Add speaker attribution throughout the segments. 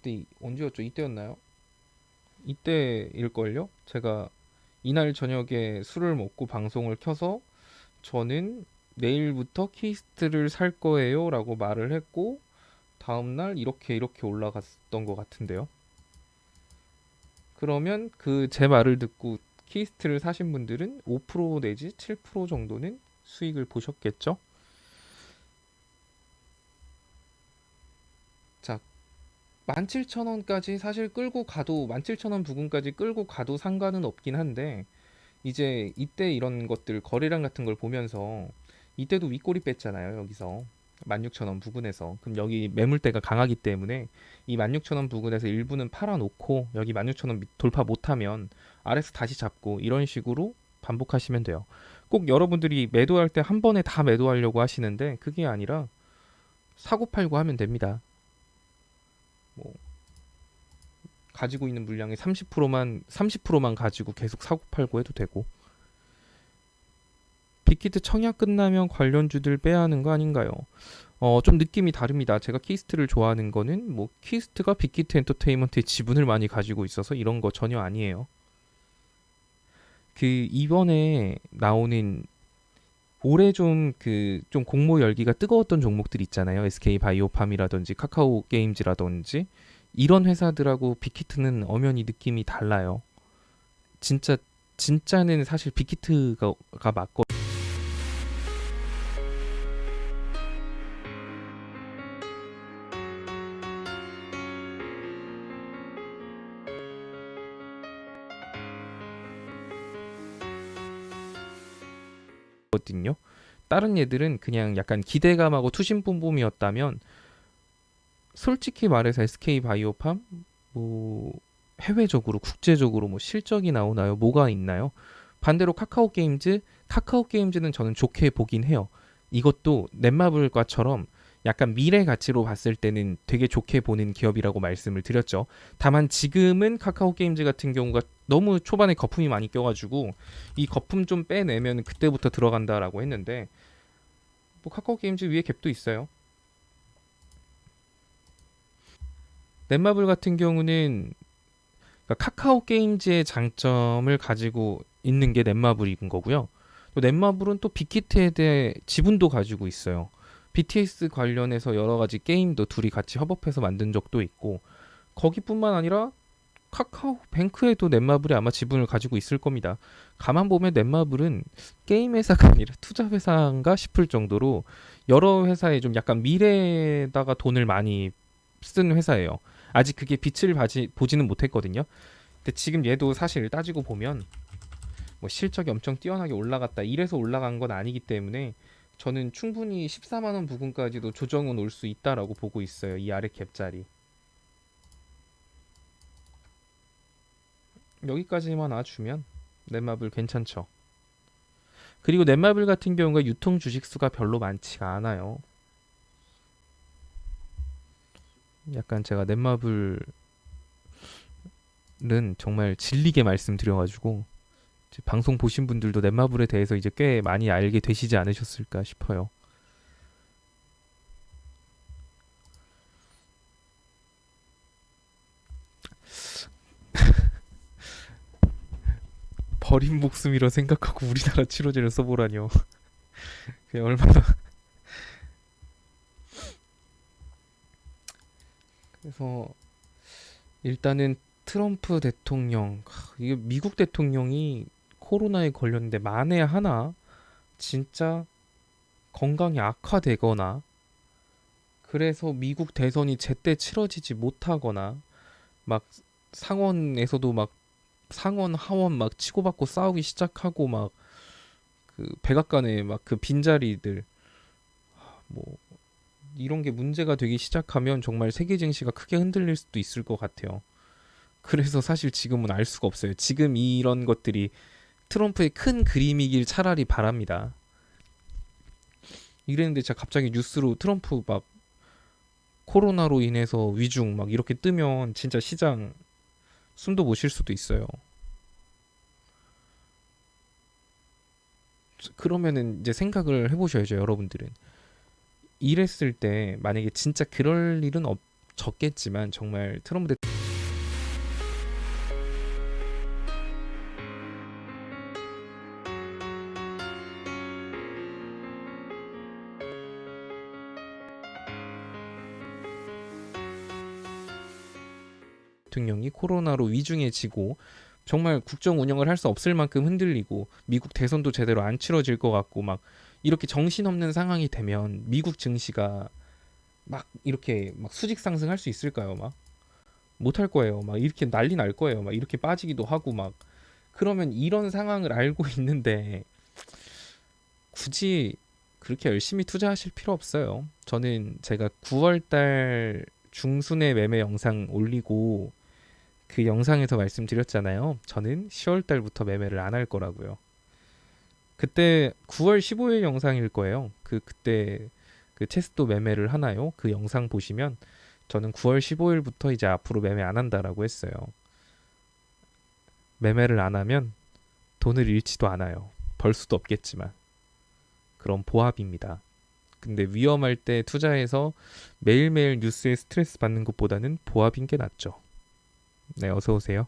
Speaker 1: 그때 언제였죠? 이때였나요? 이때일걸요? 제가 이날 저녁에 술을 먹고 방송을 켜서 저는 내일부터 키스트를 살 거예요 라고 말을 했고 다음날 이렇게 이렇게 올라갔던 것 같은데요. 그러면 그 제 말을 듣고 키스트를 사신 분들은 5% 내지 7% 정도는 수익을 보셨겠죠? 자, 17,000원까지 사실 끌고 가도 17,000원 부근까지 끌고 가도 상관은 없긴 한데 이제 이때 이런 것들 거래량 같은 걸 보면서 이때도 윗꼬리 뺐잖아요 여기서 16,000원 부근에서. 그럼 여기 매물대가 강하기 때문에 이 16,000원 부근에서 일부는 팔아놓고 여기 16,000원 돌파 못하면 아래서 다시 잡고 이런 식으로 반복하시면 돼요. 꼭 여러분들이 매도할 때 한 번에 다 매도하려고 하시는데 그게 아니라 사고 팔고 하면 됩니다. 뭐 가지고 있는 물량의 30%만 가지고 계속 사고 팔고 해도 되고. 빅히트 청약 끝나면 관련주들 빼야 하는 거 아닌가요? 좀 느낌이 다릅니다. 제가 키스트를 좋아하는 거는 뭐 키스트가 빅히트 엔터테인먼트의 지분을 많이 가지고 있어서 이런 거 전혀 아니에요. 그 이번에 나오는 올해 좀 공모 열기가 뜨거웠던 종목들 있잖아요. SK 바이오팜이라든지 카카오 게임즈라든지 이런 회사들하고 빅히트는 엄연히 느낌이 달라요. 진짜 진짜는 사실 빅히트가 맞거든요. 다른 얘들은 그냥 약간 기대감하고 투심뿜뿜이었다면 솔직히 말해서 SK 바이오팜 뭐 해외적으로 국제적으로 뭐 실적이 나오나요? 뭐가 있나요? 반대로 카카오 게임즈는 저는 좋게 보긴 해요. 이것도 넷마블과처럼 약간 미래 가치로 봤을 때는 되게 좋게 보는 기업이라고 말씀을 드렸죠. 다만 지금은 카카오 게임즈 같은 경우가 너무 초반에 거품이 많이 껴가지고 이 거품 좀 빼내면 그때부터 들어간다라고 했는데 뭐 카카오 게임즈 위에 갭도 있어요. 넷마블 같은 경우는 그러니까 카카오 게임즈의 장점을 가지고 있는 게 넷마블인 거고요. 또 넷마블은 또 빅히트에 대해 지분도 가지고 있어요. BTS 관련해서 여러 가지 게임도 둘이 같이 협업해서 만든 적도 있고 거기뿐만 아니라 카카오뱅크에도 넷마블이 아마 지분을 가지고 있을 겁니다. 가만 보면 넷마블은 게임 회사가 아니라 투자 회사인가 싶을 정도로 여러 회사에 좀 약간 미래에다가 돈을 많이 쓴 회사예요. 아직 그게 보지는 못했거든요. 근데 지금 얘도 사실 따지고 보면 뭐 실적이 엄청 뛰어나게 올라갔다 이래서 올라간 건 아니기 때문에 저는 충분히 14만 원 부근까지도 조정은 올 수 있다라고 보고 있어요. 이 아래 갭자리. 여기까지만 와주면 넷마블 괜찮죠. 그리고 넷마블 같은 경우가 유통 주식 수가 별로 많지가 않아요. 약간 제가 넷마블은 정말 질리게 말씀드려가지고 방송 보신 분들도 넷마블에 대해서 이제 꽤 많이 알게 되시지 않으셨을까 싶어요. 버린 목숨이라 생각하고 우리나라 치료제를 써보라뇨. 그게 얼마나. 그래서 일단은 트럼프 대통령, 이게 미국 대통령이 코로나에 걸렸는데 만에 하나 진짜 건강이 악화되거나 그래서 미국 대선이 제때 치러지지 못하거나 막 상원에서도 막 상원 하원 막 치고받고 싸우기 시작하고 막 그 백악관에 막 그 빈자리들 뭐 이런 게 문제가 되기 시작하면 정말 세계 증시가 크게 흔들릴 수도 있을 것 같아요. 그래서 사실 지금은 알 수가 없어요. 지금 이런 것들이 트럼프의 큰 그림이길 차라리 바랍니다. 이랬는데 제가 갑자기 뉴스로 트럼프 막 코로나로 인해서 위중 막 이렇게 뜨면 진짜 시장 숨도 못 쉴 수도 있어요. 그러면은 이제 생각을 해보셔야죠, 여러분들은. 이랬을 때 만약에 진짜 그럴 일은 적겠지만 정말 트럼프 대통령이 코로나로 위중해지고 정말 국정 운영을 할 수 없을 만큼 흔들리고 미국 대선도 제대로 안 치러질 것 같고 막 이렇게 정신없는 상황이 되면 미국 증시가 막 이렇게 막 수직 상승할 수 있을까요? 막 못할 거예요. 막 이렇게 난리 날 거예요. 막 이렇게 빠지기도 하고 막 그러면 이런 상황을 알고 있는데 굳이 그렇게 열심히 투자하실 필요 없어요. 저는 제가 9월 달 중순에 매매 영상 올리고 그 영상에서 말씀드렸잖아요. 저는 10월 달부터 매매를 안 할 거라고요. 그때 9월 15일 영상일 거예요. 그때 그 체스도 매매를 하나요? 그 영상 보시면 저는 9월 15일부터 이제 앞으로 매매 안 한다라고 했어요. 매매를 안 하면 돈을 잃지도 않아요. 벌 수도 없겠지만. 그런 보합입니다. 근데 위험할 때 투자해서 매일매일 뉴스에 스트레스 받는 것보다는 보합인 게 낫죠. 네, 어서 오세요.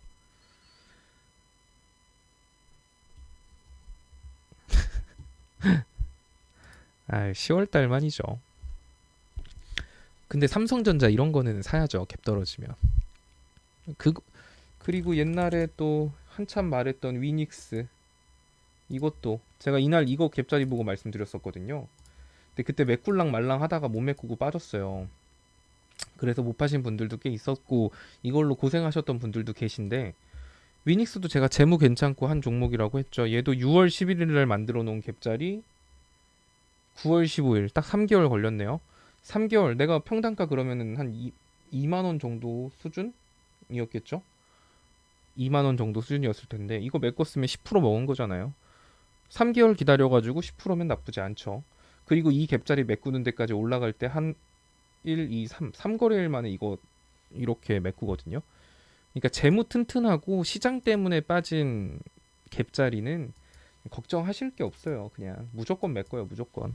Speaker 1: 아, 10월 달만이죠. 근데 삼성전자 이런 거는 사야죠. 갭 떨어지면. 그 그리고 옛날에 또 한참 말했던 위닉스 이것도 제가 이날 이거 갭자리 보고 말씀드렸었거든요. 근데 그때 메꿀랑 말랑 하다가 못 메꾸고 빠졌어요. 그래서 못 파신 분들도 꽤 있었고 이걸로 고생하셨던 분들도 계신데 위닉스도 제가 재무 괜찮고 한 종목이라고 했죠. 얘도 6월 11일 날 만들어 놓은 갭자리 9월 15일 딱 3개월 걸렸네요. 3개월 내가 평단가 그러면은 한 2만 원 정도 수준이었겠죠? 2만 원 정도 수준이었을 텐데 이거 메꿨으면 10% 먹은 거잖아요. 3개월 기다려가지고 10%면 나쁘지 않죠. 그리고 이 갭자리 메꾸는 데까지 올라갈 때 한 1, 2, 3거래일 만에 이거 이렇게 메꾸거든요. 그러니까 재무 튼튼하고 시장 때문에 빠진 갭자리는 걱정하실 게 없어요. 그냥 무조건 메꿔요, 무조건.